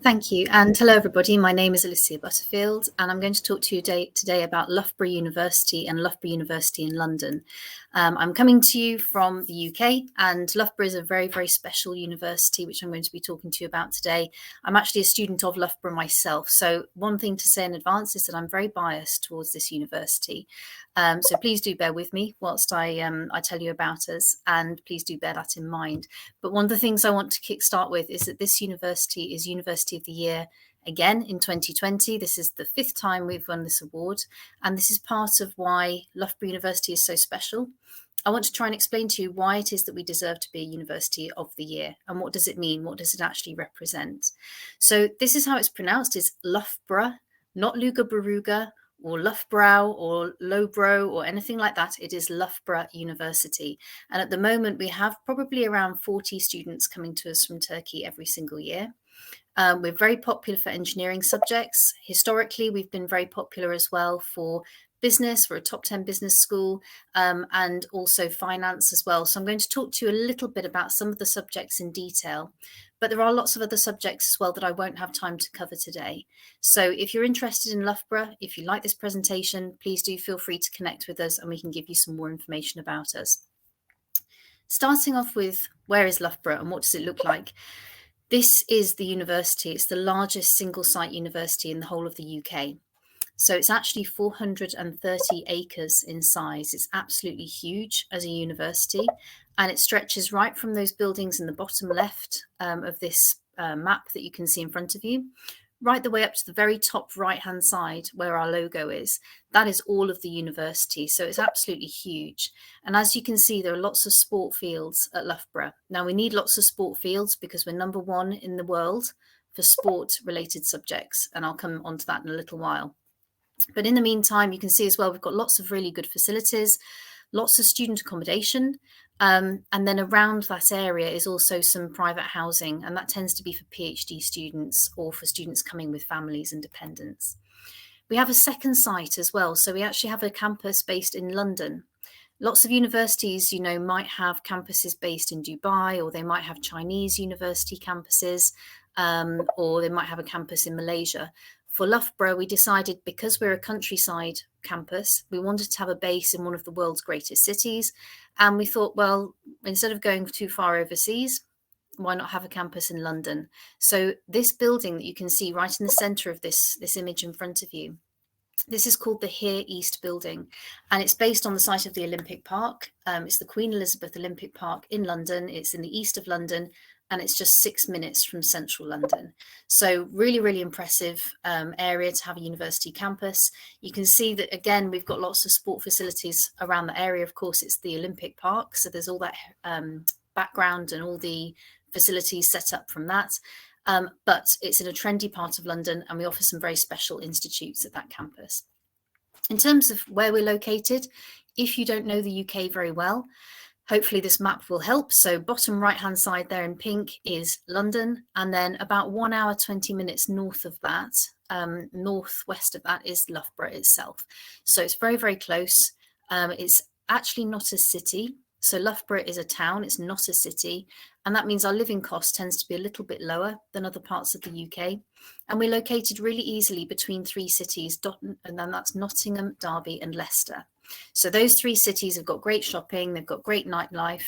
Thank you, and hello everybody. My name is Alicia Butterfield, and I'm going to talk to you today about Loughborough University and Loughborough University in London. I'm coming to you from the UK, and Loughborough is a very, very special university, which I'm going to be talking to you about today. I'm actually a student of Loughborough myself, so one thing to say in advance is that I'm very biased towards this university. So please do bear with me whilst I tell you about us, and please do bear that in mind. But one of the things I want to kickstart with is that this university is University of the Year again in 2020. This is the 5th time we've won this award, and this is part of why Loughborough University is so special. I want to try and explain to you why it is that we deserve to be a University of the Year, and what does it mean? What does it actually represent? So this is how it's pronounced: is Loughborough, not Loughborough or Loughborough or Loughborough or anything like that. It is Loughborough University. And at the moment, we have probably around 40 students coming to us from Turkey every single year. We're very popular for engineering subjects. Historically, we've been very popular as well for business. We're a top 10 business school, and also finance as well. So I'm going to talk to you a little bit about some of the subjects in detail, but there are lots of other subjects as well that I won't have time to cover today. So if you're interested in Loughborough, if you like this presentation, please do feel free to connect with us and we can give you some more information about us. Starting off with, where is Loughborough and what does it look like? This is the university. It's the largest single site university in the whole of the UK. So it's actually 430 acres in size. It's absolutely huge as a university, and it stretches right from those buildings in the bottom left of this map that you can see in front of you, right the way up to the very top right-hand side where our logo is. That is all of the university. So it's absolutely huge. And as you can see, there are lots of sport fields at Loughborough. Now, we need lots of sport fields because we're number 1 in the world for sport-related subjects. And I'll come on to that in a little while. But in the meantime, you can see as well, we've got lots of really good facilities, lots of student accommodation. And then around that area is also some private housing, and that tends to be for PhD students or for students coming with families and dependents. We have a second site as well. So we actually have a campus based in London. Lots of universities, you know, might have campuses based in Dubai, or they might have Chinese university campuses, or they might have a campus in Malaysia. For Loughborough, we decided, because we're a countryside campus, we wanted to have a base in one of the world's greatest cities. And we thought, well, instead of going too far overseas, why not have a campus in London? So this building that you can see right in the centre of this image in front of you, this is called the Here East building, and it's based on the site of the Olympic Park. It's the Queen Elizabeth Olympic Park in London. It's in the east of London, and it's just 6 minutes from central London. So really, really impressive area to have a university campus. You can see that, again, we've got lots of sport facilities around the area. Of course, it's the Olympic Park, so there's all that background and all the facilities set up from that. But it's in a trendy part of London, and we offer some very special institutes at that campus. In terms of where we're located, if you don't know the UK very well, hopefully this map will help. So bottom right-hand side there in pink is London, and then about 1 hour, 20 minutes north of that, northwest of that is Loughborough itself. So it's very, very close. It's actually not a city. So Loughborough is a town, it's not a city. And that means our living cost tends to be a little bit lower than other parts of the UK. And we're located really easily between 3 cities, and then that's Nottingham, Derby and Leicester. So those 3 cities have got great shopping, they've got great nightlife,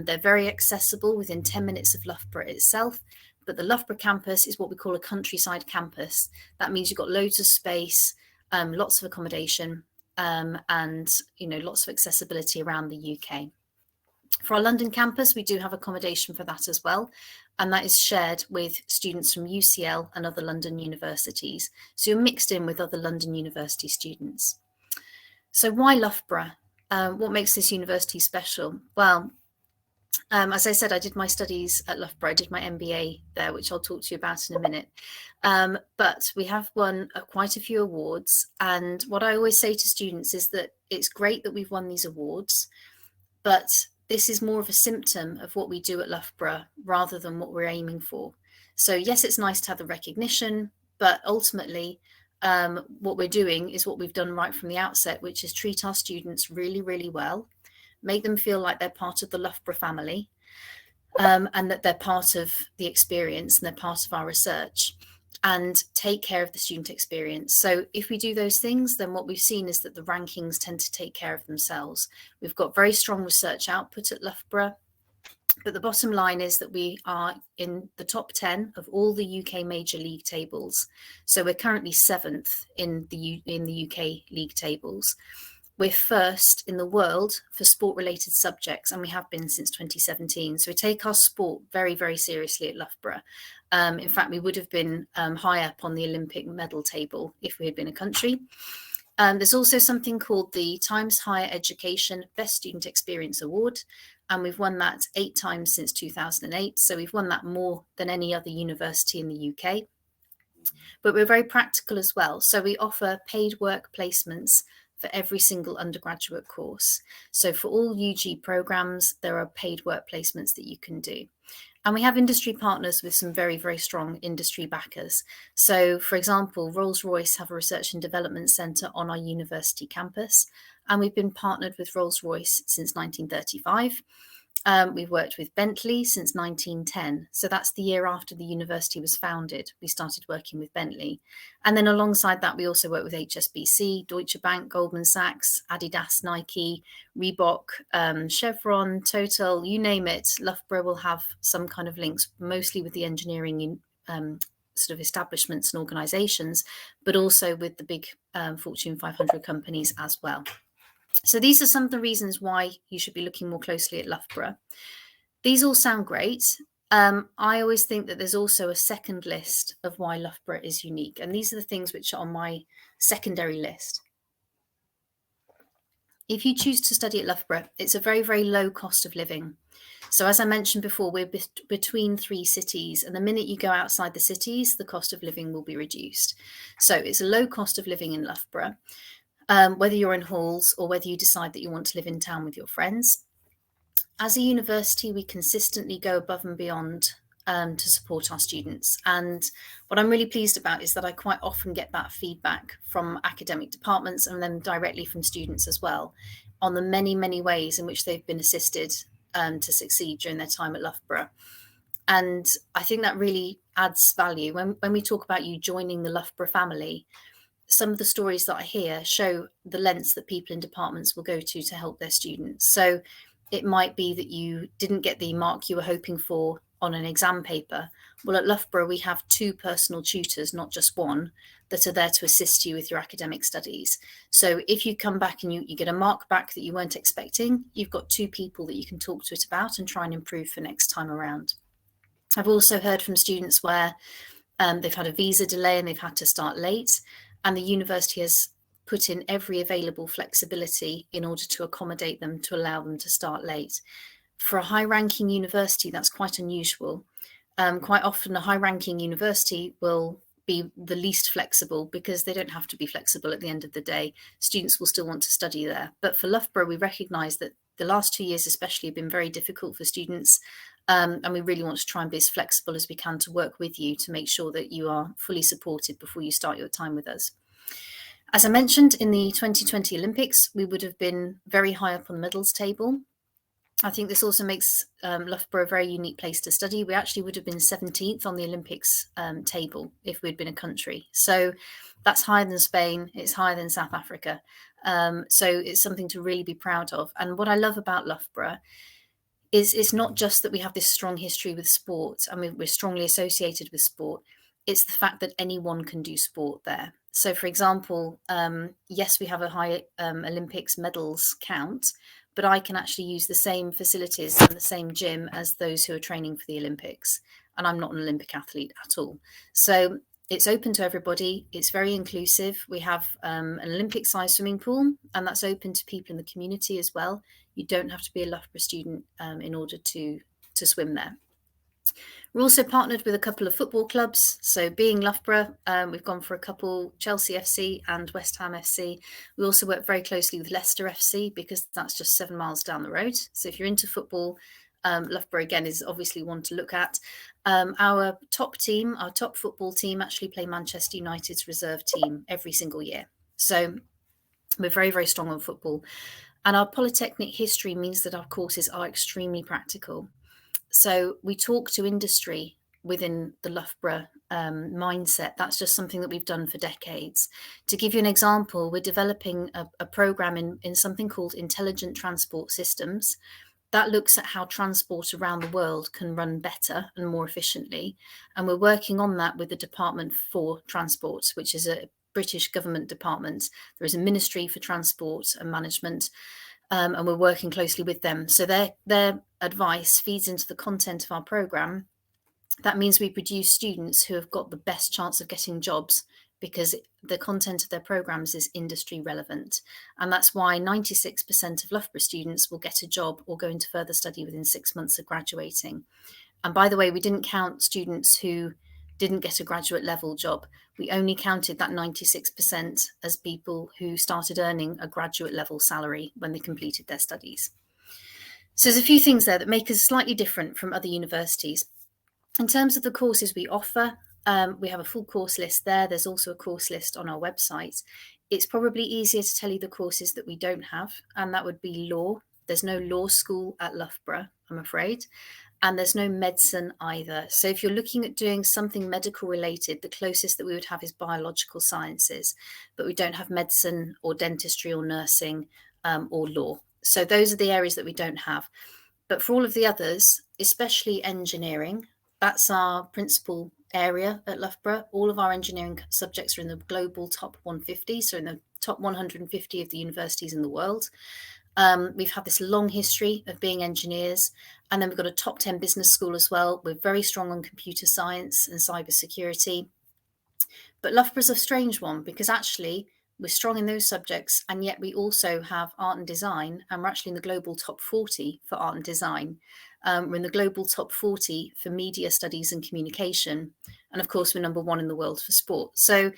they're very accessible within 10 minutes of Loughborough itself. But the Loughborough campus is what we call a countryside campus. That means you've got loads of space, lots of accommodation, and lots of accessibility around the UK. For our London campus, we do have accommodation for that as well, and that is shared with students from UCL and other London universities. So you're mixed in with other London university students. So why Loughborough? What makes this university special? Well, as I said, I did my studies at Loughborough. I did my MBA there, which I'll talk to you about in a minute. But we have won quite a few awards. And what I always say to students is that it's great that we've won these awards, but this is more of a symptom of what we do at Loughborough rather than what we're aiming for. So yes, it's nice to have the recognition, but ultimately what we're doing is what we've done right from the outset, which is treat our students really, really well, make them feel like they're part of the Loughborough family, and that they're part of the experience and they're part of our research. and take care of the student experience. So if we do those things, then what we've seen is that the rankings tend to take care of themselves. We've got very strong research output at Loughborough, but the bottom line is that we are in the top 10 of all the UK major league tables. So we're currently 7th in the UK league tables. We're first in the world for sport-related subjects, and we have been since 2017. So we take our sport very, very seriously at Loughborough. In fact, we would have been high up on the Olympic medal table if we had been a country. There's also something called the Times Higher Education Best Student Experience Award, and we've won that 8 times since 2008. So we've won that more than any other university in the UK. But we're very practical as well. So we offer paid work placements for every single undergraduate course. So for all UG programs, there are paid work placements that you can do. And we have industry partners with some very, very strong industry backers. So for example, Rolls-Royce have a research and development centre on our university campus, and we've been partnered with Rolls-Royce since 1935. We've worked with Bentley since 1910. So that's the year after the university was founded. We started working with Bentley. And then alongside that, we also work with HSBC, Deutsche Bank, Goldman Sachs, Adidas, Nike, Reebok, Chevron, Total, you name it. Loughborough will have some kind of links, mostly with the engineering sort of establishments and organizations, but also with the big Fortune 500 companies as well. So these are some of the reasons why you should be looking more closely at Loughborough. These all sound great. I always think that there's also a second list of why Loughborough is unique. And these are the things which are on my secondary list. If you choose to study at Loughborough, it's a very, very low cost of living. So as I mentioned before, we're between 3 cities, and the minute you go outside the cities, the cost of living will be reduced. So it's a low cost of living in Loughborough. Whether you're in halls or whether you decide that you want to live in town with your friends. As a university, we consistently go above and beyond to support our students. And what I'm really pleased about is that I quite often get that feedback from academic departments and then directly from students as well on the many, many ways in which they've been assisted to succeed during their time at Loughborough. And I think that really adds value. When we talk about you joining the Loughborough family, some of the stories that I hear show the lengths that people in departments will go to help their students. So it might be that you didn't get the mark you were hoping for on an exam paper. Well, at Loughborough, we have 2 personal tutors, not just one, that are there to assist you with your academic studies. So if you come back and you get a mark back that you weren't expecting, you've got 2 people that you can talk to it about and try and improve for next time around. I've also heard from students where they've had a visa delay and they've had to start late. And the university has put in every available flexibility in order to accommodate them, to allow them to start late. For a high-ranking university, that's quite unusual. Quite often, a high-ranking university will be the least flexible because they don't have to be flexible at the end of the day. Students will still want to study there. But for Loughborough, we recognise that the last 2 years especially have been very difficult for students. And we really want to try and be as flexible as we can to work with you to make sure that you are fully supported before you start your time with us. As I mentioned, in the 2020 Olympics, we would have been very high up on the medals table. I think this also makes Loughborough a very unique place to study. We actually would have been 17th on the Olympics table if we'd been a country. So that's higher than Spain. It's higher than South Africa. So it's something to really be proud of. And what I love about Loughborough is it's not just that we have this strong history with sport. I mean, we're strongly associated with sport. It's the fact that anyone can do sport there. So, for example, yes, we have a high Olympics medals count, but I can actually use the same facilities and the same gym as those who are training for the Olympics. And I'm not an Olympic athlete at all. So it's open to everybody. It's very inclusive. We have an Olympic-sized swimming pool, and that's open to people in the community as well. You don't have to be a Loughborough student in order to swim there. We're also partnered with a couple of football clubs. So being Loughborough, we've gone for a couple, Chelsea FC and West Ham FC. We also work very closely with Leicester FC because that's just 7 miles down the road. So if you're into football, Loughborough again is obviously one to look at. Our top team, our top football team actually play Manchester United's reserve team every single year. So we're very, very strong on football. And our polytechnic history means that our courses are extremely practical. So we talk to industry within the Loughborough mindset. That's just something that we've done for decades. To give you an example, we're developing a program in something called Intelligent Transport Systems. That looks at how transport around the world can run better and more efficiently. And we're working on that with the Department for Transport, which is a British government department. There is a Ministry for Transport and Management, and we're working closely with them. So their advice feeds into the content of our programme. That means we produce students who have got the best chance of getting jobs because the content of their programmes is industry relevant. And that's why 96% of Loughborough students will get a job or go into further study within 6 months of graduating. And by the way, we didn't count students who didn't get a graduate level job. We only counted that 96% as people who started earning a graduate level salary when they completed their studies. So there's a few things there that make us slightly different from other universities. In terms of the courses we offer, we have a full course list there. There's also a course list on our website. It's probably easier to tell you the courses that we don't have, and that would be law. There's no law school at Loughborough, I'm afraid. And there's no medicine either. So if you're looking at doing something medical related, the closest that we would have is biological sciences, but we don't have medicine or dentistry or nursing or law. So those are the areas that we don't have. But for all of the others, especially engineering, that's our principal area at Loughborough. All of our engineering subjects are in the global top 150, so in the top 150 of the universities in the world. We've had this long history of being engineers, and then we've got a top 10 business school as well. We're very strong on computer science and cybersecurity. But Loughborough's a strange one because actually we're strong in those subjects, and yet we also have art and design, and we're actually in the global top 40 for art and design. We're in the global top 40 for media studies and communication. And of course, we're number 1 in the world for sport. So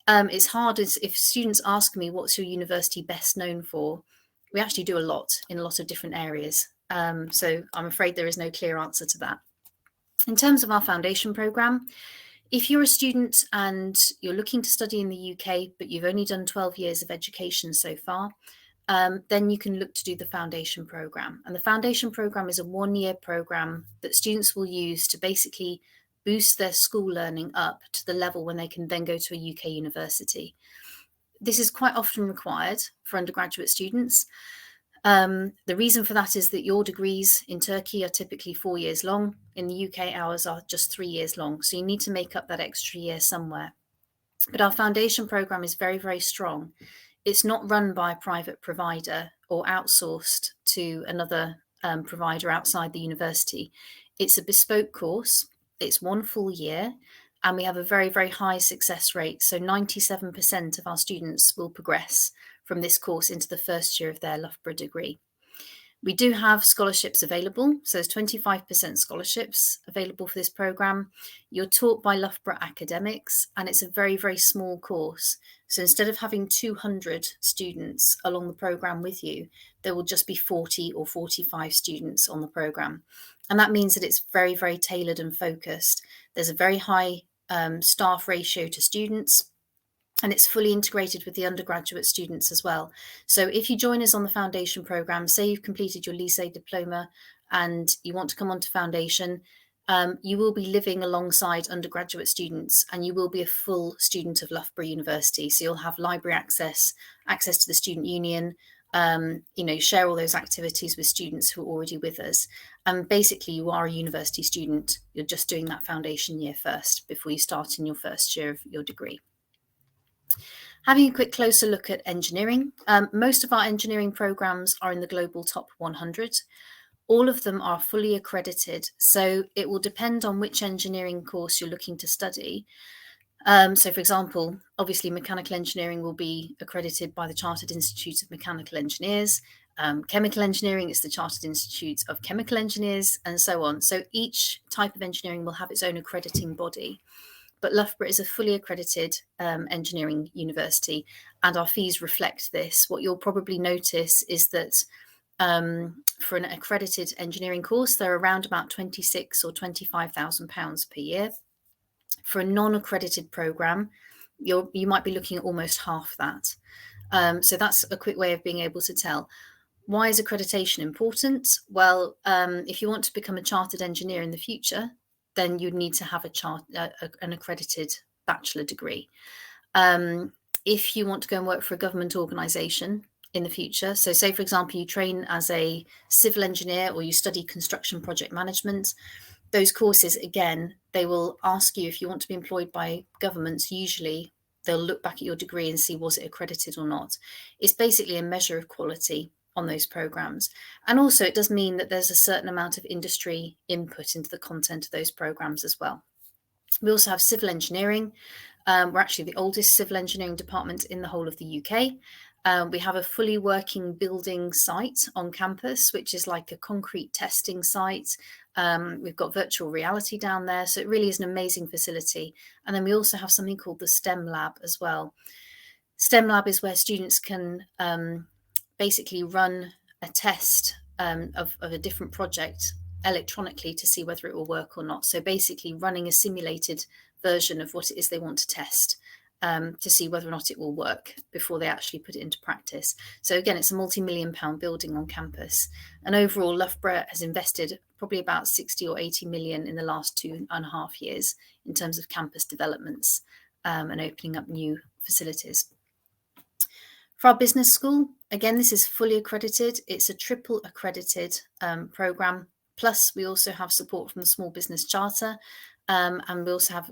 it's hard if students ask me, what's your university best known for? We actually do a lot in a lot of different areas. So I'm afraid there is no clear answer to that. In terms of our foundation programme, if you're a student and you're looking to study in the UK, but you've only done 12 years of education so far, then you can look to do the foundation programme. And the foundation programme is a 1-year programme that students will use to basically boost their school learning up to the level when they can then go to a UK university. This is quite often required for undergraduate students. The reason for that is that your degrees in Turkey are typically 4 years long. In the UK, ours are just 3 years long. So you need to make up that extra year somewhere. But our foundation programme is very, very strong. It's not run by a private provider or outsourced to another provider outside the university. It's a bespoke course. It's 1 full year. And we have a very, very high success rate. So 97% of our students will progress from this course into the first year of their Loughborough degree. We do have scholarships available. So there's 25% scholarships available for this programme. You're taught by Loughborough academics, and it's a very, very small course. So instead of having 200 students along the programme with you, there will just be 40 or 45 students on the programme. And that means that it's very, very tailored and focused. There's a very high staff ratio to students, and it's fully integrated with the undergraduate students as well. So if you join us on the foundation programme, say you've completed your lycée diploma and you want to come on to foundation, you will be living alongside undergraduate students, and you will be a full student of Loughborough University. So you'll have library access to the student union, share all those activities with students who are already with us. And basically you are a university student. You're just doing that foundation year first before you start in your first year of your degree. Having a quick closer look at engineering, most of our engineering programmes are in the global top 100. All of them are fully accredited, so it will depend on which engineering course you're looking to study. So for example, obviously mechanical engineering will be accredited by the Chartered Institute of Mechanical Engineers. Chemical engineering is the Chartered Institute of Chemical Engineers, and so on. So each type of engineering will have its own accrediting body. But Loughborough is a fully accredited engineering university, and our fees reflect this. What you'll probably notice is that for an accredited engineering course, they're around about £26,000 or £25,000 per year. For a non-accredited programme, you might be looking at almost half that. So that's a quick way of being able to tell. Why is accreditation important? Well, if you want to become a chartered engineer in the future, then you'd need to have an accredited bachelor degree. If you want to go and work for a government organisation in the future, so say, for example, you train as a civil engineer or you study construction project management, those courses, again, they will ask you if you want to be employed by governments. Usually they'll look back at your degree and see, was it accredited or not? It's basically a measure of quality on those programs. And also it does mean that there's a certain amount of industry input into the content of those programs as well. We also have civil engineering. We're actually the oldest civil engineering department in the whole of the UK. We have a fully working building site on campus, which is like a concrete testing site. We've got virtual reality down there. So it really is an amazing facility. And then we also have something called the STEM lab as well. STEM lab is where students can basically run a test of a different project electronically to see whether it will work or not. So basically running a simulated version of what it is they want to test to see whether or not it will work before they actually put it into practice. So again, it's a multi-million-pound building on campus. And overall, Loughborough has invested probably about 60 or 80 million in the last 2.5 years in terms of campus developments and opening up new facilities. For our business school, again, this is fully accredited. It's a triple accredited programme. Plus, we also have support from the Small Business Charter, and we also have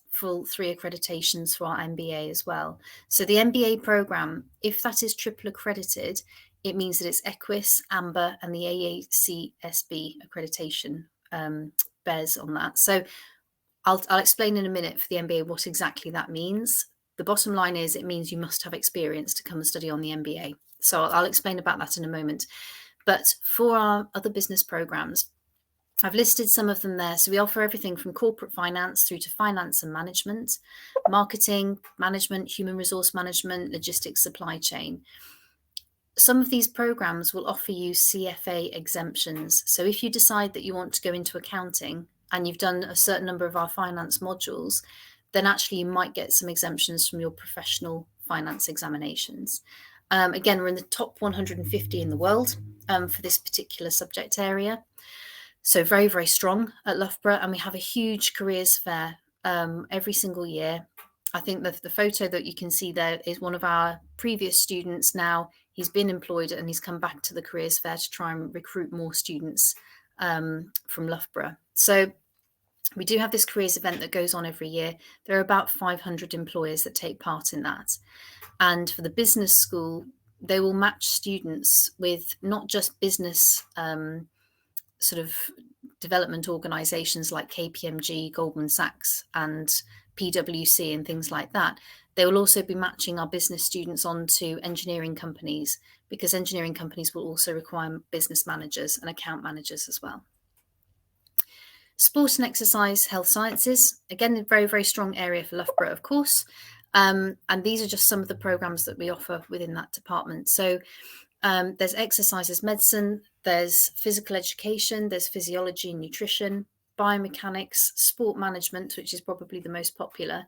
full 3 accreditations for our MBA as well. So the MBA programme, if that is triple accredited, it means that it's EQUIS, AMBER, and the AACSB accreditation bears on that. So I'll explain in a minute for the MBA what exactly that means. The bottom line is it means you must have experience to come and study on the MBA. So I'll explain about that in a moment. But for our other business programs, I've listed some of them there. So we offer everything from corporate finance through to finance and management, marketing, management, human resource management, logistics, supply chain. Some of these programs will offer you CFA exemptions. So if you decide that you want to go into accounting and you've done a certain number of our finance modules, then actually you might get some exemptions from your professional finance examinations. Again, we're in the top 150 in the world for this particular subject area. So very, very strong at Loughborough, and we have a huge careers fair every single year. I think that the photo that you can see there is one of our previous students now. He's been employed and he's come back to the careers fair to try and recruit more students from Loughborough. So we do have this careers event that goes on every year. There are about 500 employers that take part in that. And for the business school, they will match students with not just business sort of development organisations like KPMG, Goldman Sachs and PwC and things like that. They will also be matching our business students onto engineering companies, because engineering companies will also require business managers and account managers as well. Sport and exercise health sciences, again, a very, very strong area for Loughborough, of course. And these are just some of the programs that we offer within that department. So there's exercises medicine, there's physical education, there's physiology and nutrition, biomechanics, sport management, which is probably the most popular,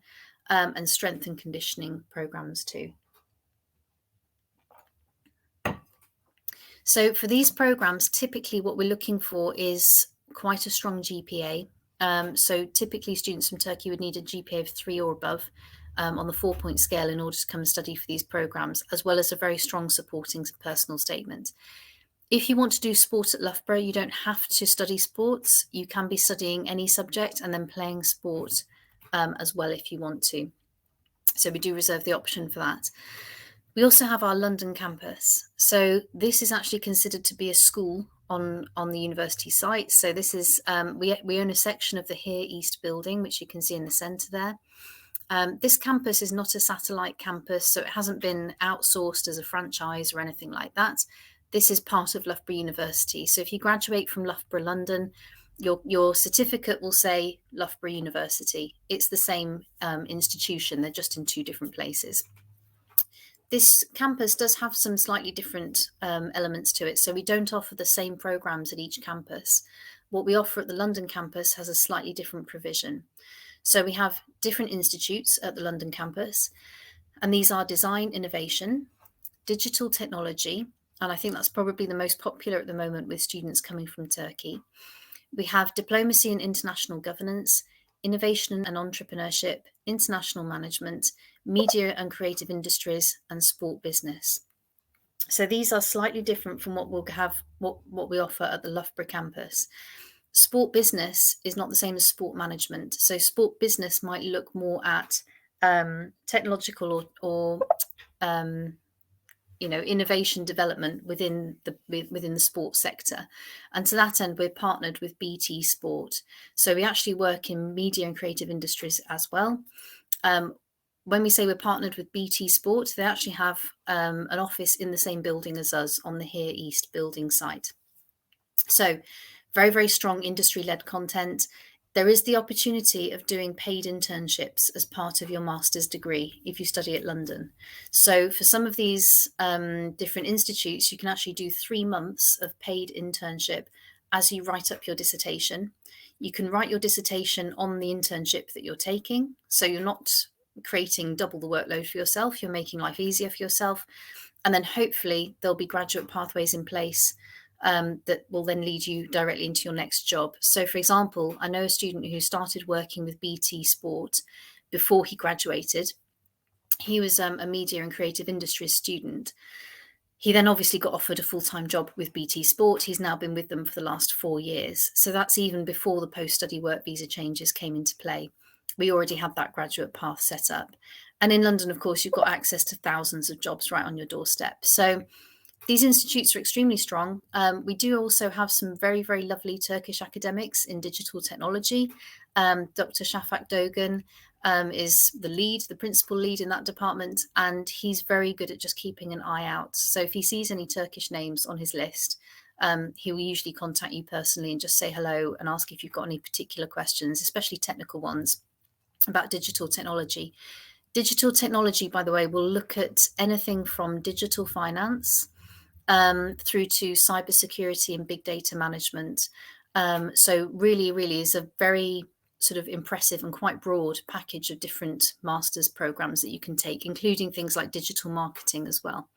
and strength and conditioning programs too. So for these programs, typically what we're looking for is quite a strong GPA. So typically students from Turkey would need a GPA of 3 or above on the 4-point scale in order to come and study for these programs, as well as a very strong supporting personal statement. If you want to do sport at Loughborough, you don't have to study sports. You can be studying any subject and then playing sport as well if you want to. So we do reserve the option for that. We also have our London campus. So this is actually considered to be a school on the university site. So this is, we own a section of the Here East building, which you can see in the centre there. This campus is not a satellite campus, so it hasn't been outsourced as a franchise or anything like that. This is part of Loughborough University. So if you graduate from Loughborough, London, your certificate will say Loughborough University. It's the same institution, they're just in 2 different places. This campus does have some slightly different elements to it. So we don't offer the same programs at each campus. What we offer at the London campus has a slightly different provision. So we have different institutes at the London campus, and these are design innovation, digital technology, and I think that's probably the most popular at the moment with students coming from Turkey. We have diplomacy and international governance, innovation and entrepreneurship, international management, media and creative industries, and sport business. So these are slightly different from what we'll have, what we offer at the Loughborough campus. Sport business is not the same as sport management. So sport business might look more at technological or innovation development within the sports sector. And to that end, we're partnered with BT Sport. So we actually work in media and creative industries as well. When we say we're partnered with BT Sport, they actually have an office in the same building as us on the Here East building site. So very, very strong industry-led content. There is the opportunity of doing paid internships as part of your master's degree if you study at London. So for some of these different institutes, you can actually do 3 months of paid internship as you write up your dissertation. You can write your dissertation on the internship that you're taking. So you're not creating double the workload for yourself. You're making life easier for yourself. And then hopefully there'll be graduate pathways in place that will then lead you directly into your next job. So, for example, I know a student who started working with BT Sport before he graduated. He was a media and creative industries student. He then obviously got offered a full-time job with BT Sport. He's now been with them for the last 4 years. So that's even before the post-study work visa changes came into play. We already had that graduate path set up. And in London, of course, you've got access to thousands of jobs right on your doorstep. So these institutes are extremely strong. We do also have some very, very lovely Turkish academics in digital technology. Dr. Shafak Dogan is the principal lead in that department, and he's very good at just keeping an eye out. So if he sees any Turkish names on his list, he will usually contact you personally and just say hello and ask if you've got any particular questions, especially technical ones about digital technology. Digital technology, by the way, will look at anything from digital finance through to cybersecurity and big data management. So really is a very sort of impressive and quite broad package of different master's programs that you can take, including things like digital marketing as well.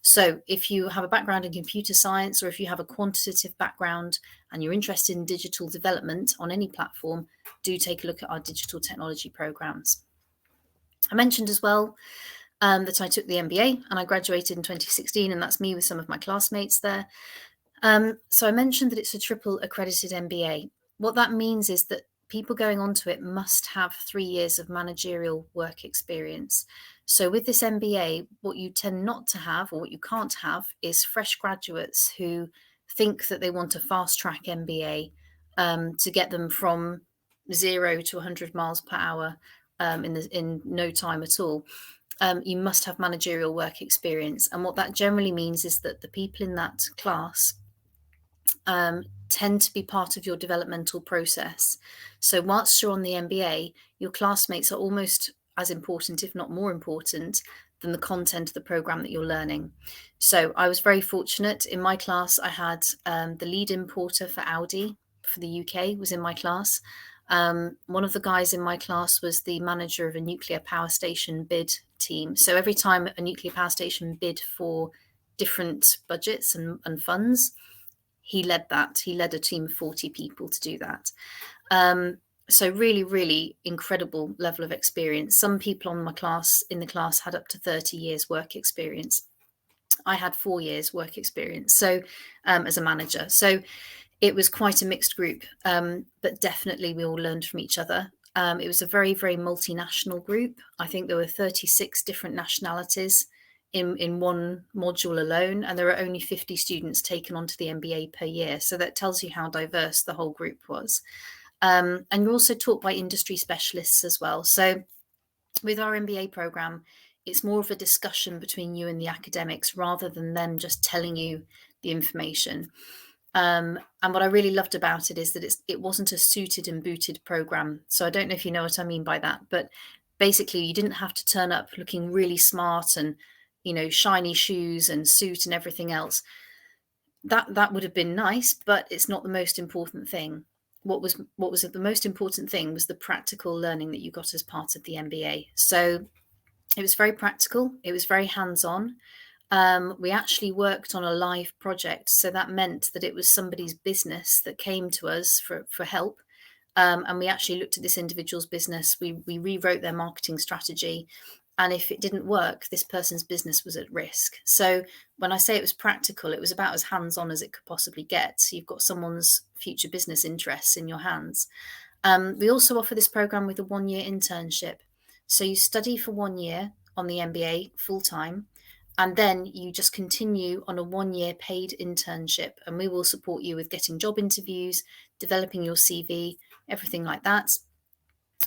So if you have a background in computer science, or if you have a quantitative background and you're interested in digital development on any platform, do take a look at our digital technology programs. I mentioned as well that I took the MBA and I graduated in 2016, and that's me with some of my classmates there. So I mentioned that it's a triple accredited MBA. What that means is that people going onto it must have 3 years of managerial work experience. So with this MBA, what you tend not to have, or what you can't have, is fresh graduates who think that they want a fast track MBA to get them from 0 to 100 miles per hour in no time at all. You must have managerial work experience. And what that generally means is that the people in that class tend to be part of your developmental process. So whilst you're on the MBA, your classmates are almost as important, if not more important, than the content of the program that you're learning. So I was very fortunate. In my class, I had the lead importer for Audi for the UK was in my class. One of the guys in my class was the manager of a nuclear power station bid team. So every time a nuclear power station bid for different budgets and funds, he led that. He led a team of 40 people to do that. So really incredible level of experience. Some people in the class had up to 30 years work experience. I had 4 years work experience. So as a manager. So it was quite a mixed group, but definitely we all learned from each other. It was a very, very multinational group. I think there were 36 different nationalities in one module alone, and there are only 50 students taken onto the MBA per year. So that tells you how diverse the whole group was. And you're also taught by industry specialists as well. So with our MBA program, it's more of a discussion between you and the academics rather than them just telling you the information. And what I really loved about it is that it wasn't a suited and booted program. So I don't know if you know what I mean by that, but basically you didn't have to turn up looking really smart and, shiny shoes and suit and everything else. That would have been nice, but it's not the most important thing. What was the most important thing was the practical learning that you got as part of the MBA. So it was very practical. It was very hands-on. we actually worked on a live project. So that meant that it was somebody's business that came to us for help. And we actually looked at this individual's business. We rewrote their marketing strategy. And if it didn't work, this person's business was at risk. So when I say it was practical, it was about as hands-on as it could possibly get. So you've got someone's future business interests in your hands. We also offer this program with a 1-year internship. So you study for 1 year on the MBA full-time, and then you just continue on a 1-year paid internship, and we will support you with getting job interviews, developing your CV, everything like that.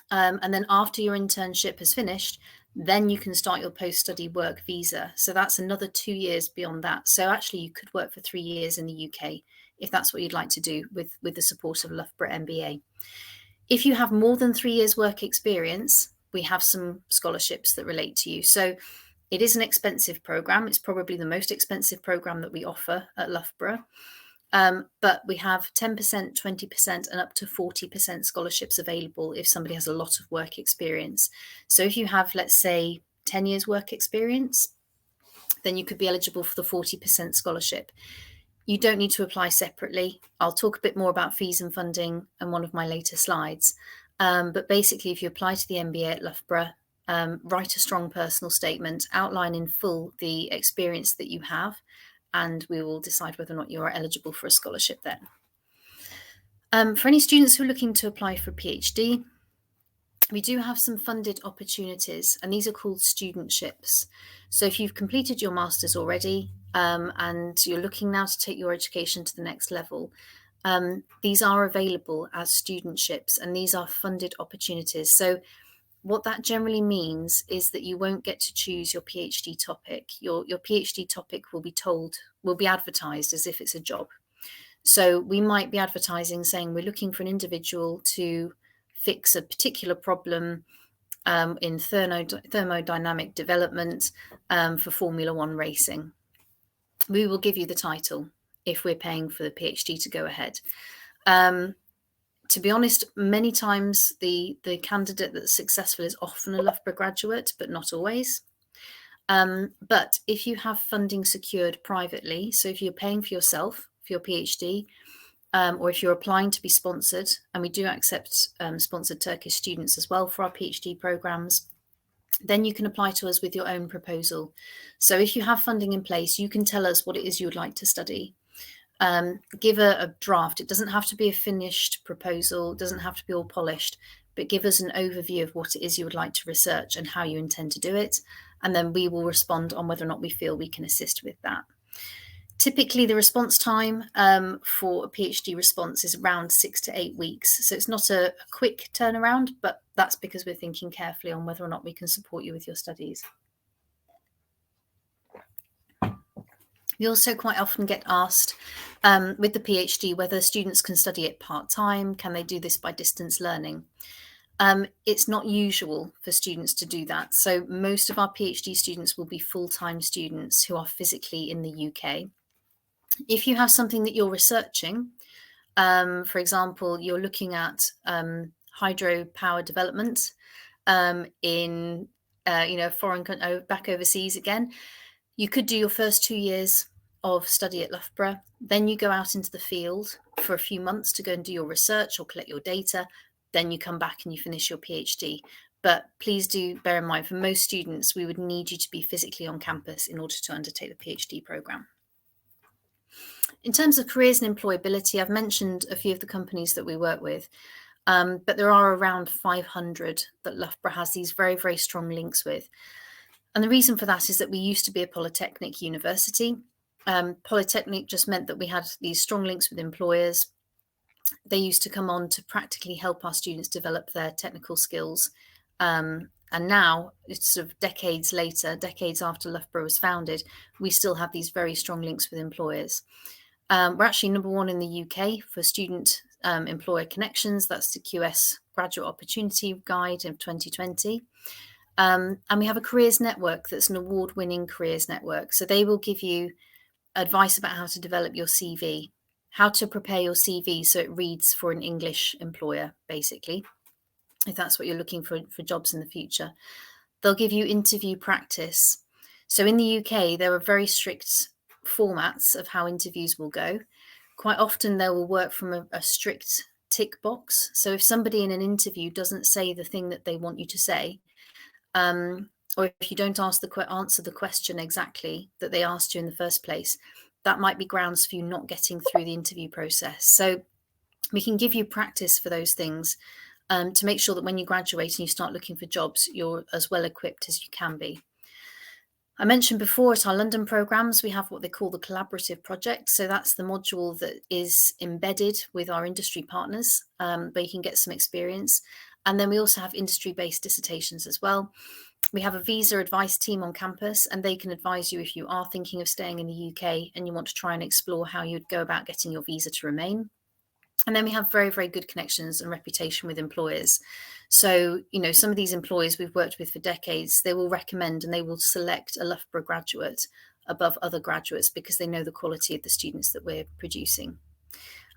And then after your internship has finished, then you can start your post-study work visa. So that's another 2 years beyond that. So actually you could work for 3 years in the UK if that's what you'd like to do with the support of Loughborough MBA. If you have more than 3 years work experience, we have some scholarships that relate to you. So it is an expensive program. It's probably the most expensive program that we offer at Loughborough. But we have 10%, 20% and up to 40% scholarships available if somebody has a lot of work experience. So if you have, let's say, 10 years work experience, then you could be eligible for the 40% scholarship. You don't need to apply separately. I'll talk a bit more about fees and funding in one of my later slides. But basically, if you apply to the MBA at Loughborough, write a strong personal statement, outline in full the experience that you have, and we will decide whether or not you are eligible for a scholarship then. For any students who are looking to apply for a PhD, we do have some funded opportunities, and these are called studentships. So if you've completed your master's already and you're looking now to take your education to the next level, these are available as studentships, and these are funded opportunities. So what that generally means is that you won't get to choose your PhD topic. Your PhD topic will be advertised as if it's a job. So we might be advertising saying we're looking for an individual to fix a particular problem in thermodynamic development for Formula One racing. We will give you the title if we're paying for the PhD to go ahead. To be honest, many times the candidate that's successful is often a Loughborough graduate, but not always. But if you have funding secured privately, so if you're paying for yourself for your PhD, or if you're applying to be sponsored, and we do accept sponsored Turkish students as well for our PhD programs, then you can apply to us with your own proposal. So if you have funding in place, you can tell us what it is you would like to study. Give a draft. It doesn't have to be a finished proposal, it doesn't have to be all polished, but give us an overview of what it is you would like to research and how you intend to do it. And then we will respond on whether or not we feel we can assist with that. Typically, the response time for a PhD response is around 6 to 8 weeks. So it's not a quick turnaround, but that's because we're thinking carefully on whether or not we can support you with your studies. We also quite often get asked with the PhD whether students can study it part-time. Can they do this by distance learning? It's not usual for students to do that. So most of our PhD students will be full-time students who are physically in the UK. If you have something that you're researching, for example, you're looking at hydropower development in foreign country, back overseas again, you could do your first 2 years of study at Loughborough. Then you go out into the field for a few months to go and do your research or collect your data. Then you come back and you finish your PhD. But please do bear in mind, for most students, we would need you to be physically on campus in order to undertake the PhD programme. In terms of careers and employability, I've mentioned a few of the companies that we work with, but there are around 500 that Loughborough has these very, very strong links with. And the reason for that is that we used to be a polytechnic university. Polytechnic just meant that we had these strong links with employers. They used to come on to practically help our students develop their technical skills. And now, it's sort of decades later, decades after Loughborough was founded, we still have these very strong links with employers. We're actually number one in the UK for student employer connections. That's the QS Graduate Opportunity Guide of 2020. And we have a careers network that's an award-winning careers network. So they will give you advice about how to develop your CV, how to prepare your CV so it reads for an English employer, basically, if that's what you're looking for jobs in the future. They'll give you interview practice. So in the UK, there are very strict formats of how interviews will go. Quite often they will work from a strict tick box. So if somebody in an interview doesn't say the thing that they want you to say, or if you don't answer the question exactly that they asked you in the first place, that might be grounds for you not getting through the interview process. So we can give you practice for those things to make sure that when you graduate and you start looking for jobs, you're as well equipped as you can be. I mentioned before at our London programmes, we have what they call the collaborative project. So that's the module that is embedded with our industry partners, where you can get some experience. And then we also have industry-based dissertations as well. We have a visa advice team on campus, and they can advise you if you are thinking of staying in the UK and you want to try and explore how you'd go about getting your visa to remain. And then we have very, very good connections and reputation with employers. So, some of these employers we've worked with for decades, they will recommend and they will select a Loughborough graduate above other graduates because they know the quality of the students that we're producing.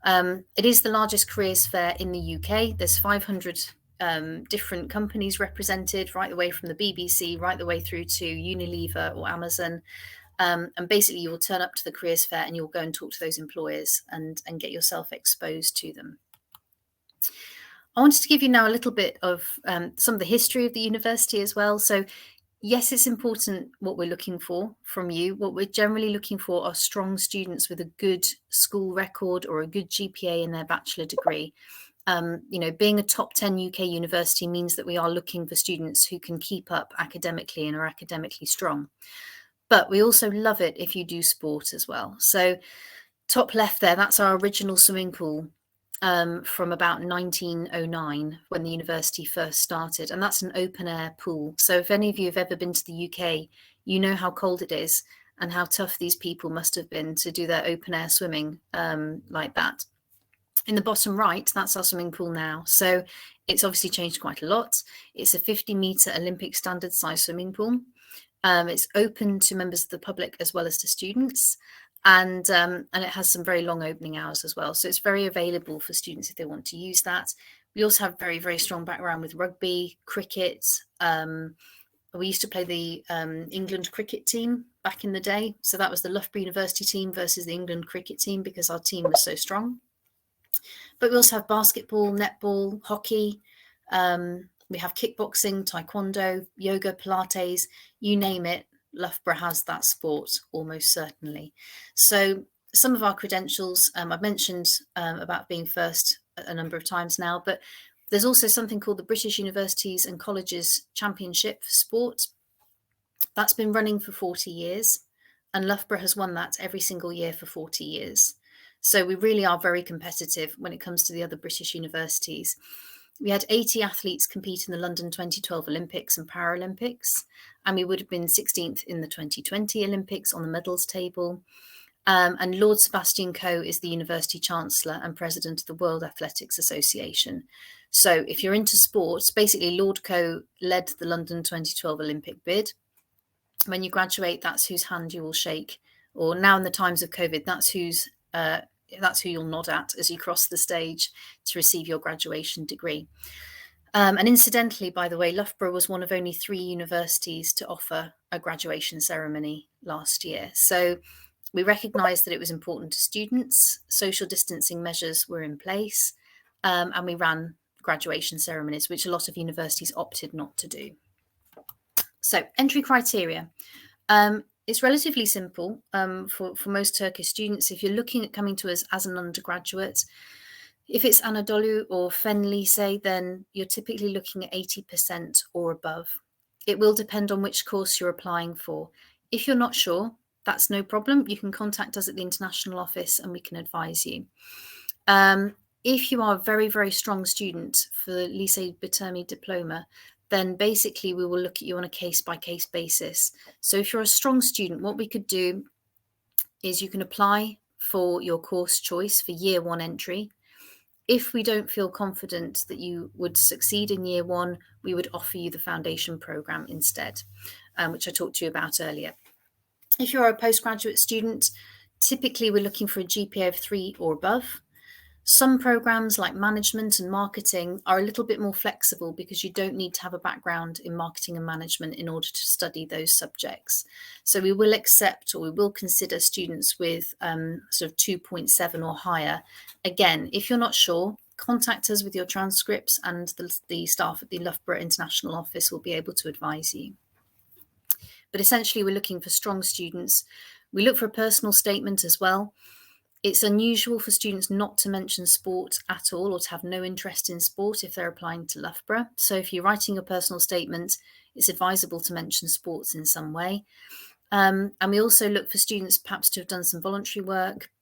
It is the largest careers fair in the UK. There's 500 different companies represented, right the way from the BBC, right the way through to Unilever or Amazon. And basically you will turn up to the careers fair and you'll go and talk to those employers and get yourself exposed to them. I wanted to give you now a little bit of some of the history of the university as well. So yes, it's important what we're looking for from you. What we're generally looking for are strong students with a good school record or a good GPA in their bachelor degree. Being a top 10 UK university means that we are looking for students who can keep up academically and are academically strong. But we also love it if you do sport as well. So top left there, that's our original swimming pool from about 1909 when the university first started. And that's an open air pool. So if any of you have ever been to the UK, you know how cold it is and how tough these people must have been to do their open air swimming like that. In the bottom right, that's our swimming pool now. So it's obviously changed quite a lot. It's a 50-metre Olympic standard size swimming pool. It's open to members of the public as well as to students, and it has some very long opening hours as well. So it's very available for students if they want to use that. We also have very, very strong background with rugby, cricket. We used to play the England cricket team back in the day. So that was the Loughborough University team versus the England cricket team because our team was so strong. But we also have basketball, netball, hockey. We have kickboxing, taekwondo, yoga, Pilates, you name it. Loughborough has that sport almost certainly. So some of our credentials, I've mentioned about being first a number of times now, but there's also something called the British Universities and Colleges Championship for Sport. That's been running for 40 years, and Loughborough has won that every single year for 40 years. So we really are very competitive when it comes to the other British universities. We had 80 athletes compete in the London 2012 Olympics and Paralympics, and we would have been 16th in the 2020 Olympics on the medals table. And Lord Sebastian Coe is the University Chancellor and President of the World Athletics Association. So if you're into sports, basically Lord Coe led the London 2012 Olympic bid. When you graduate, that's whose hand you will shake. Or now in the times of COVID, that's who you'll nod at as you cross the stage to receive your graduation degree. And incidentally, by the way, Loughborough was one of only 3 universities to offer a graduation ceremony last year. So we recognised that it was important to students, social distancing measures were in place, and we ran graduation ceremonies, which a lot of universities opted not to do. So entry criteria. It's relatively simple for most Turkish students. If you're looking at coming to us as an undergraduate, if it's Anadolu or Fen Lise, then you're typically looking at 80% or above. It will depend on which course you're applying for. If you're not sure, that's no problem. You can contact us at the international office and we can advise you. If you are a very, very strong student for the Lycée Bitirme diploma, then basically we will look at you on a case-by-case basis. So if you're a strong student, what we could do is you can apply for your course choice for year 1 entry. If we don't feel confident that you would succeed in year 1, we would offer you the foundation programme instead, which I talked to you about earlier. If you're a postgraduate student, typically we're looking for a GPA of 3 or above. Some programs like management and marketing are a little bit more flexible because you don't need to have a background in marketing and management in order to study those subjects. So we will accept, or we will consider, students with sort of 2.7 or higher. Again, if you're not sure, contact us with your transcripts, and the staff at the Loughborough International Office will be able to advise you. But essentially, we're looking for strong students. We look for a personal statement as well. It's unusual for students not to mention sport at all, or to have no interest in sport if they're applying to Loughborough. So if you're writing your personal statement, it's advisable to mention sports in some way. And we also look for students perhaps to have done some voluntary work,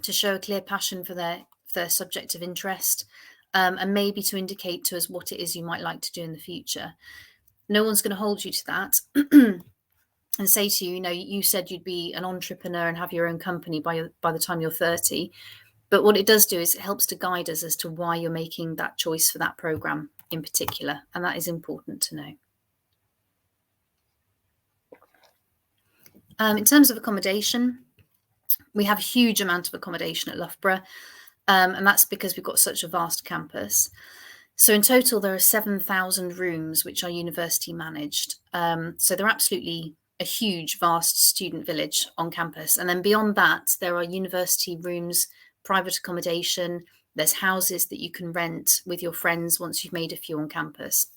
to show a clear passion for their subject of interest, and maybe to indicate to us what it is you might like to do in the future. No one's going to hold you to that and say to you, you said you'd be an entrepreneur and have your own company by the time you're 30. But what it does do is it helps to guide us as to why you're making that choice for that program in particular. And that is important to know. In terms of accommodation, we have a huge amount of accommodation at Loughborough, and that's because we've got such a vast campus. So in total, there are 7,000 rooms which are university managed. So they're absolutely a huge, vast student village on campus. And then beyond that, there are university rooms, private accommodation. There's houses that you can rent with your friends once you've made a few on campus.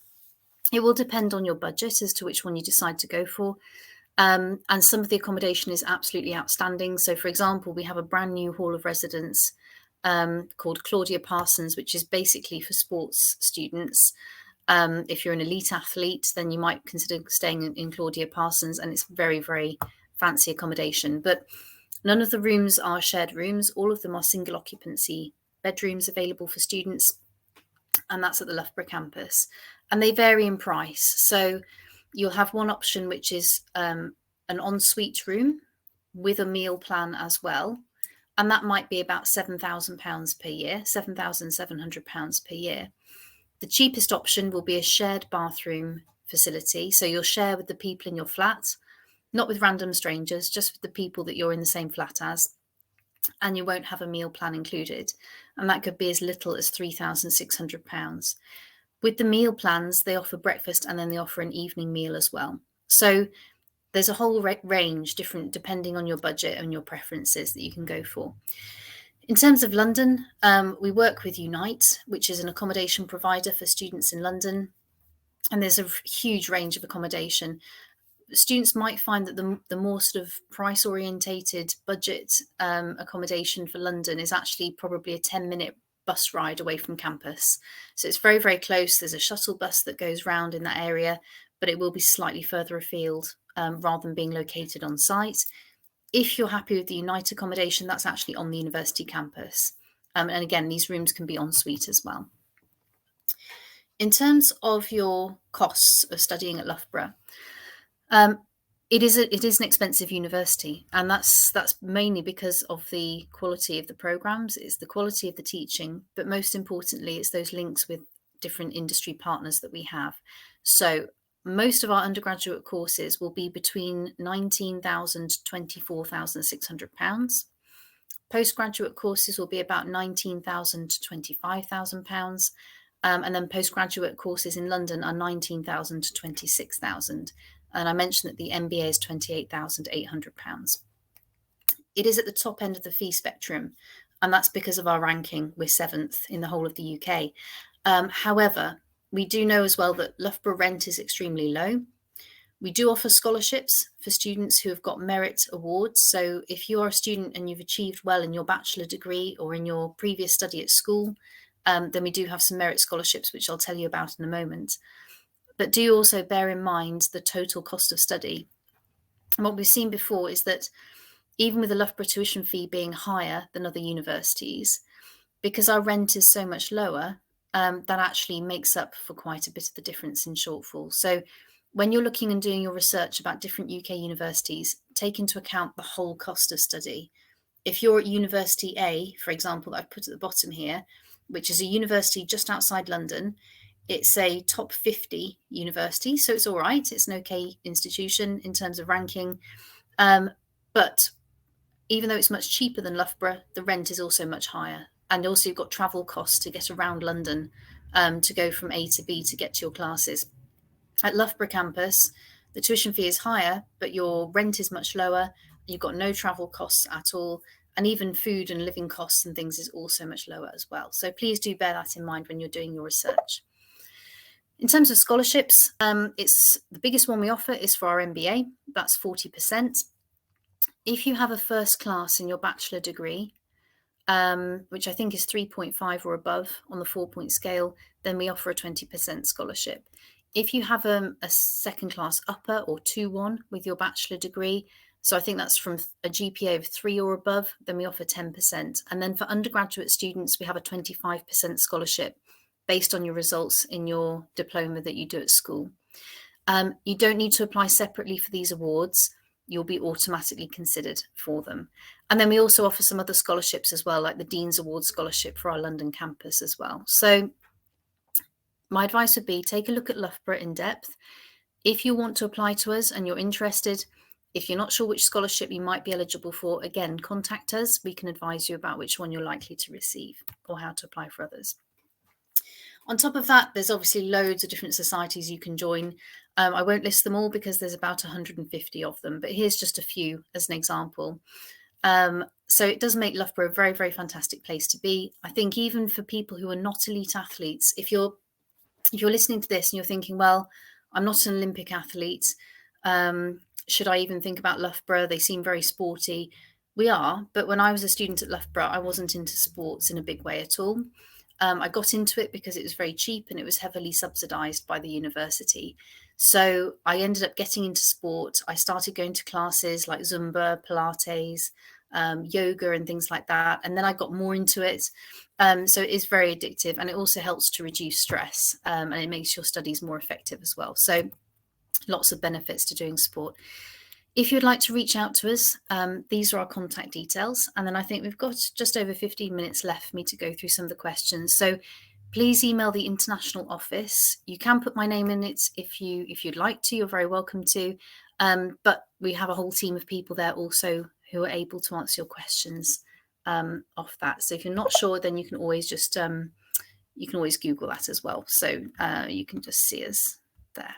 It will depend on your budget as to which one you decide to go for. And some of the accommodation is absolutely outstanding. So, for example, we have a brand new hall of residence called Claudia Parsons, which is basically for sports students. If you're an elite athlete, then you might consider staying in Claudia Parsons, and it's very, very fancy accommodation. But none of the rooms are shared rooms. All of them are single occupancy bedrooms available for students, and that's at the Loughborough campus. And they vary in price. So you'll have one option, which is an ensuite room with a meal plan as well. And that might be about £7,000 per year, £7,700 per year. The cheapest option will be a shared bathroom facility. So you'll share with the people in your flat, not with random strangers, just with the people that you're in the same flat as. And you won't have a meal plan included. And that could be as little as £3,600. With the meal plans, they offer breakfast and then they offer an evening meal as well. So there's a whole range, different depending on your budget and your preferences, that you can go for. In terms of London, we work with Unite, which is an accommodation provider for students in London. And there's a huge range of accommodation. Students might find that the more sort of price orientated budget accommodation for London is actually probably a 10-minute bus ride away from campus. So it's very, very close. There's a shuttle bus that goes round in that area, but it will be slightly further afield rather than being located on site. If you're happy with the Unite accommodation, that's actually on the university campus. And again, these rooms can be en suite as well. In terms of your costs of studying at Loughborough, it is an expensive university, and that's mainly because of the quality of the programs. It's the quality of the teaching, but most importantly, it's those links with different industry partners that we have. So most of our undergraduate courses will be between £19,000 to £24,600. Postgraduate courses will be about £19,000 to £25,000. And then postgraduate courses in London are £19,000 to £26,000. And I mentioned that the MBA is £28,800. It is at the top end of the fee spectrum, and that's because of our ranking. We're 7th in the whole of the UK. However, we do know as well that Loughborough rent is extremely low. We do offer scholarships for students who have got merit awards. So if you are a student and you've achieved well in your bachelor degree or in your previous study at school, then we do have some merit scholarships, which I'll tell you about in a moment. But do also bear in mind the total cost of study. And what we've seen before is that even with the Loughborough tuition fee being higher than other universities, because our rent is so much lower, that actually makes up for quite a bit of the difference in shortfall. So when you're looking and doing your research about different UK universities, take into account the whole cost of study. If you're at University A, for example, that I've put at the bottom here, which is a university just outside London, it's a top 50 university, so it's all right. It's an okay institution in terms of ranking. But even though it's much cheaper than Loughborough, the rent is also much higher. And also you've got travel costs to get around London, to go from A to B to get to your classes. At Loughborough campus, the tuition fee is higher, but your rent is much lower. You've got no travel costs at all. And even food and living costs and things is also much lower as well. So please do bear that in mind when you're doing your research. In terms of scholarships, it's the biggest one we offer is for our MBA. That's 40%. If you have a first class in your bachelor degree, which I think is 3.5 or above on the 4-point scale, then we offer a 20% scholarship. If you have a second class upper or 2-1 with your bachelor degree, so I think that's from a GPA of 3 or above, then we offer 10%. And then for undergraduate students, we have a 25% scholarship based on your results in your diploma that you do at school. You don't need to apply separately for these awards. You'll be automatically considered for them. And then we also offer some other scholarships as well, like the Dean's Award Scholarship for our London campus as well. So my advice would be take a look at Loughborough in depth. If you want to apply to us and you're interested, if you're not sure which scholarship you might be eligible for, again, contact us. We can advise you about which one you're likely to receive or how to apply for others. On top of that, there's obviously loads of different societies you can join. I won't list them all because there's about 150 of them, but here's just a few as an example. So it does make Loughborough a very, very fantastic place to be. I think even for people who are not elite athletes, if you're listening to this and you're thinking, well, I'm not an Olympic athlete, should I even think about Loughborough? They seem very sporty. We are, but when I was a student at Loughborough, I wasn't into sports in a big way at all. I got into it because it was very cheap and it was heavily subsidised by the university. So I ended up getting into sport. I started going to classes like Zumba, Pilates, yoga and things like that. And then I got more into it. So it is very addictive, and it also helps to reduce stress, and it makes your studies more effective as well. So lots of benefits to doing sport. If you'd like to reach out to us, these are our contact details. And then I think we've got just over 15 minutes left for me to go through some of the questions. So please email the international office. You can put my name in it if you'd like to. You're very welcome to. But we have a whole team of people there also who are able to answer your questions off that. So if you're not sure, then you can always just Google that as well. So you can just see us there.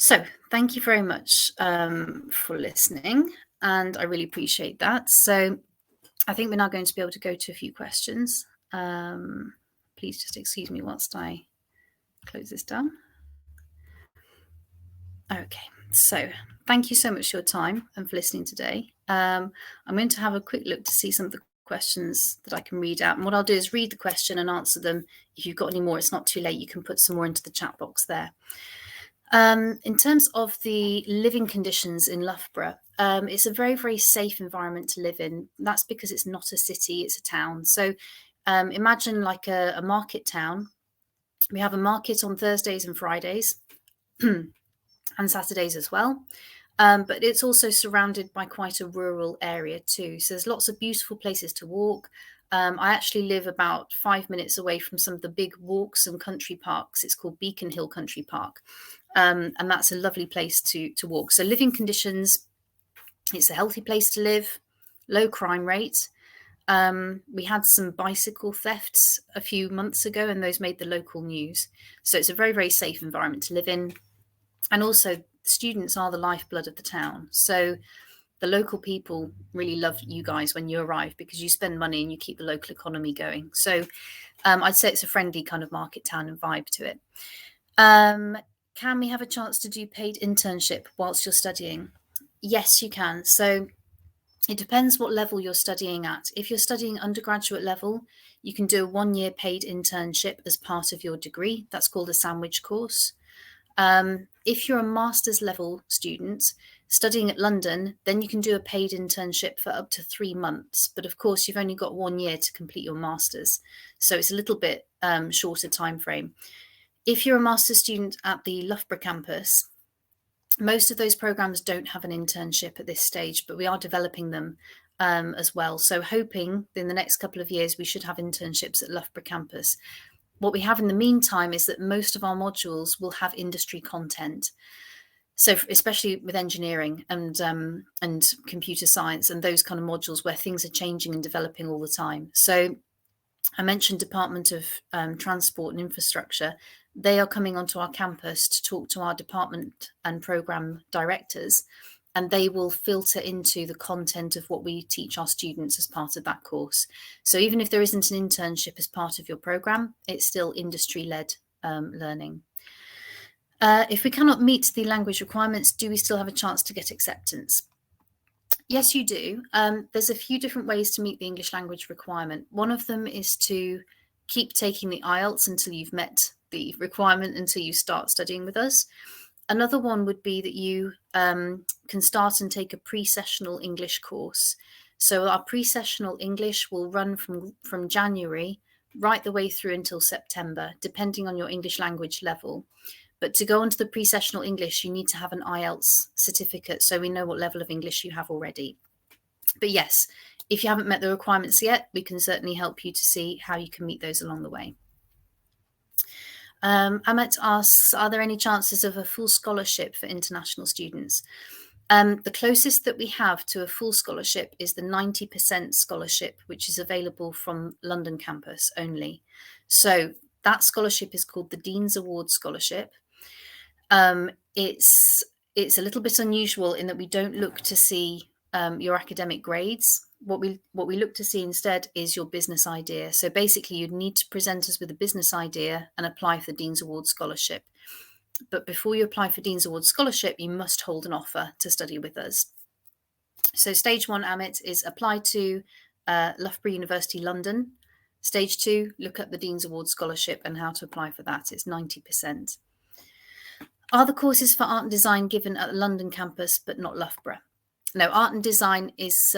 So thank you very much for listening, and I really appreciate that. So I think we're now going to be able to go to a few questions. Please just excuse me whilst I close this down. Okay, so thank you so much for your time and for listening today. I'm going to have a quick look to see some of the questions that I can read out. And what I'll do is read the question and answer them. If you've got any more, it's not too late. You can put some more into the chat box there. In terms of the living conditions in Loughborough, it's a very, very safe environment to live in. That's because it's not a city, it's a town. So imagine like a market town. We have a market on Thursdays and Fridays and Saturdays as well. But it's also surrounded by quite a rural area too. So there's lots of beautiful places to walk. I actually live about 5 minutes away from some of the big walks and country parks. It's called Beacon Hill Country Park. And that's a lovely place to walk. So living conditions, it's a healthy place to live, low crime rate. We had some bicycle thefts a few months ago, and those made the local news. So it's a very, very safe environment to live in. And also students are the lifeblood of the town. So the local people really love you guys when you arrive because you spend money and you keep the local economy going. So I'd say it's a friendly kind of market town and vibe to it. Can we have a chance to do paid internship whilst you're studying? Yes, you can. So it depends what level you're studying at. If you're studying undergraduate level, you can do a 1-year paid internship as part of your degree. That's called a sandwich course. If you're a master's level student studying at London, then you can do a paid internship for up to 3 months. But of course, you've only got 1 year to complete your master's. So it's a little bit shorter time frame. If you're a master's student at the Loughborough campus, most of those programs don't have an internship at this stage, but we are developing them as well. So hoping in the next couple of years, we should have internships at Loughborough campus. What we have in the meantime is that most of our modules will have industry content. So especially with engineering and computer science and those kind of modules where things are changing and developing all the time. So I mentioned Department of Transport and Infrastructure. They are coming onto our campus to talk to our department and program directors, and they will filter into the content of what we teach our students as part of that course. So even if there isn't an internship as part of your program, it's still industry-led learning. If we cannot meet the language requirements, do we still have a chance to get acceptance? Yes, you do. There's a few different ways to meet the English language requirement. One of them is to keep taking the IELTS until you've met the requirement, until you start studying with us. Another one would be that you can start and take a pre-sessional English course. So our pre-sessional English will run from January right the way through until September, depending on your English language level. But to go onto the pre-sessional English, you need to have an IELTS certificate, so we know what level of English you have already. But yes, if you haven't met the requirements yet, we can certainly help you to see how you can meet those along the way. Amit asks, are there any chances of a full scholarship for international students? The closest that we have to a full scholarship is the 90% scholarship, which is available from London campus only. So that scholarship is called the Dean's Award Scholarship. It's a little bit unusual in that we don't look to see your academic grades. What we look to see instead is your business idea. So basically, you'd need to present us with a business idea and apply for the Dean's Award Scholarship. But before you apply for Dean's Award Scholarship, you must hold an offer to study with us. So stage 1, Amit, is apply to Loughborough University, London. Stage 2, look at the Dean's Award Scholarship and how to apply for that. It's 90%. Are the courses for art and design given at the London campus but not Loughborough? No, art and design is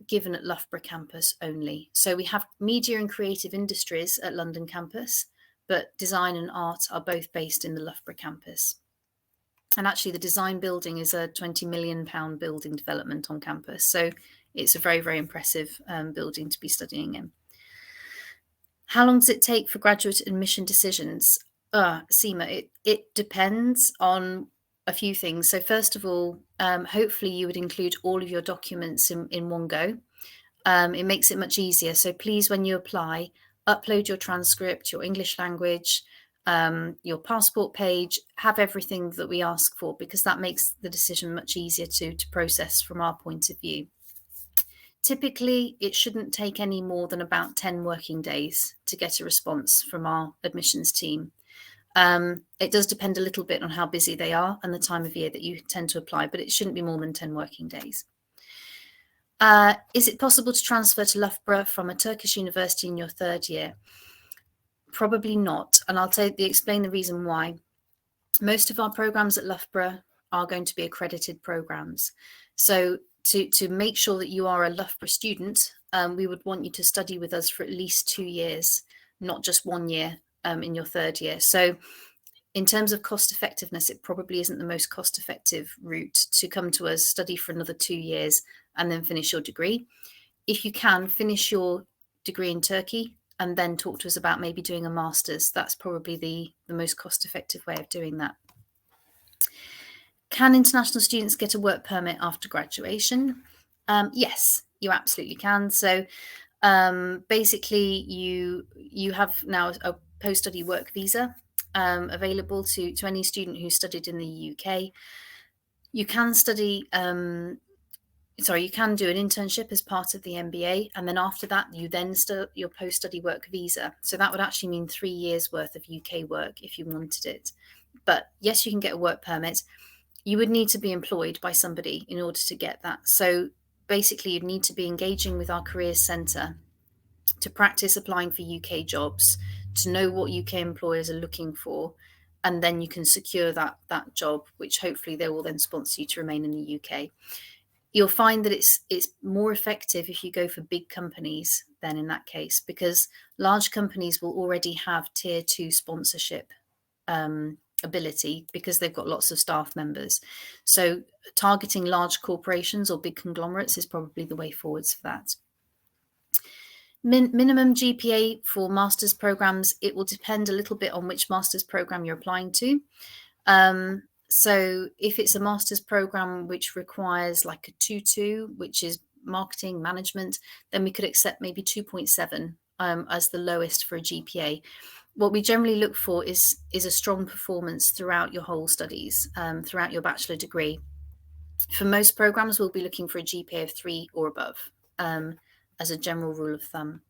given at Loughborough campus only. So we have media and creative industries at London campus, but design and art are both based in the Loughborough campus. And actually the design building is a £20 million building development on campus. So it's a very, very impressive building to be studying in. How long does it take for graduate admission decisions? Seema, it depends on a few things. So first of all, hopefully you would include all of your documents in one go. It makes it much easier. So please, when you apply, upload your transcript, your English language, your passport page, have everything that we ask for, because that makes the decision much easier to process from our point of view. Typically, it shouldn't take any more than about 10 working days to get a response from our admissions team. It does depend a little bit on how busy they are and the time of year that you tend to apply, but it shouldn't be more than 10 working days. Is it possible to transfer to Loughborough from a Turkish university in your third year? Probably not, and I'll explain the reason why. Most of our programs at Loughborough are going to be accredited programs. So to make sure that you are a Loughborough student, we would want you to study with us for at least 2 years, not just 1 year in your third year. So in terms of cost effectiveness, it probably isn't the most cost effective route to come to us, study for another 2 years and then finish your degree. If you can, finish your degree in Turkey and then talk to us about maybe doing a master's. That's probably the most cost effective way of doing that. Can international students get a work permit after graduation? Yes, you absolutely can. So basically you have now a post-study work visa available to any student who studied in the UK. You can study, you can do an internship as part of the MBA, and then after that you then start your post-study work visa. So that would actually mean 3 years worth of UK work if you wanted it. But yes, you can get a work permit. You would need to be employed by somebody in order to get that. So basically you'd need to be engaging with our careers centre to practice applying for UK jobs, to know what UK employers are looking for, and then you can secure that job, which hopefully they will then sponsor you to remain in the UK. You'll find that it's more effective if you go for big companies then in that case, because large companies will already have tier 2 sponsorship ability because they've got lots of staff members. So targeting large corporations or big conglomerates is probably the way forwards for that. Minimum GPA for master's programs, it will depend a little bit on which master's program you're applying to. So if it's a master's program which requires like a 2-2, which is marketing management, then we could accept maybe 2.7 as the lowest for a GPA. What we generally look for is a strong performance throughout your whole studies, throughout your bachelor degree. For most programs, we'll be looking for a GPA of 3 or above, as a general rule of thumb.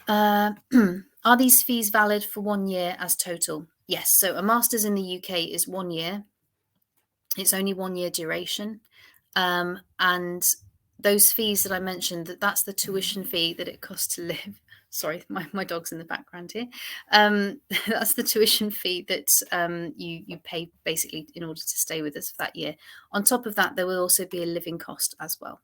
Are these fees valid for 1 year as total? Yes. So a master's in the UK is 1 year. It's only 1 year duration. And those fees that I mentioned, that's the tuition fee that it costs to live. Sorry, my dog's in the background here. That's the tuition fee that you pay basically in order to stay with us for that year. On top of that, there will also be a living cost as well.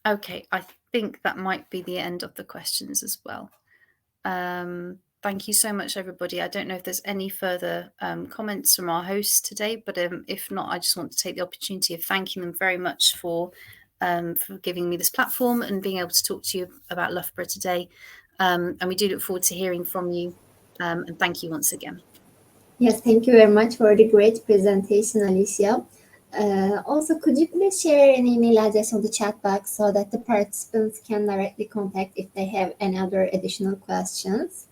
Okay, I think that might be the end of the questions as well. Thank you so much, everybody. I don't know if there's any further comments from our hosts today, but if not, I just want to take the opportunity of thanking them very much for giving me this platform and being able to talk to you about Loughborough today. And we do look forward to hearing from you. And thank you once again. Yes, thank you very much for the great presentation, Alicia. Also, could you please share an email address on the chat box so that the participants can directly contact if they have any other additional questions?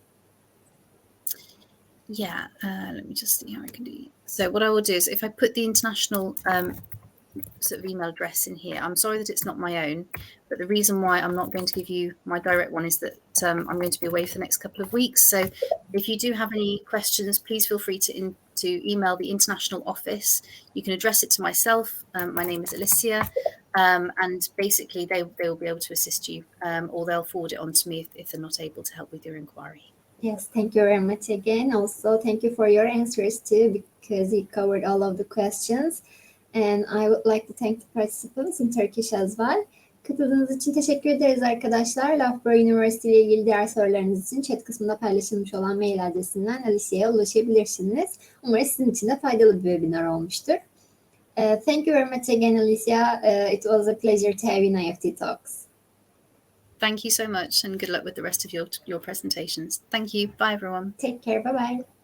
Yeah, let me just see how I can do it. So what I will do is if I put the international sort of email address in here, I'm sorry that it's not my own, but the reason why I'm not going to give you my direct one is that I'm going to be away for the next couple of weeks. So if you do have any questions, please feel free to email the international office. You can address it to myself. My name is Alicia, and basically they will be able to assist you, or they'll forward it on to me if they're not able to help with your inquiry. Yes, thank you very much again. Also, thank you for your answers too, because you covered all of the questions. And I would like to thank the participants in Turkish as well. Katıldığınız için teşekkür ederiz arkadaşlar. Loughborough University ile ilgili diğer sorularınız için chat kısmında paylaşılmış olan mail adresinden Alicia'ya ulaşabilirsiniz. Umarım sizin için de faydalı bir webinar olmuştur. Thank you very much again, Alicia. It was a pleasure to have you in IEFT Talks. Thank you so much, and good luck with the rest of your presentations. Thank you. Bye, everyone. Take care. Bye-bye.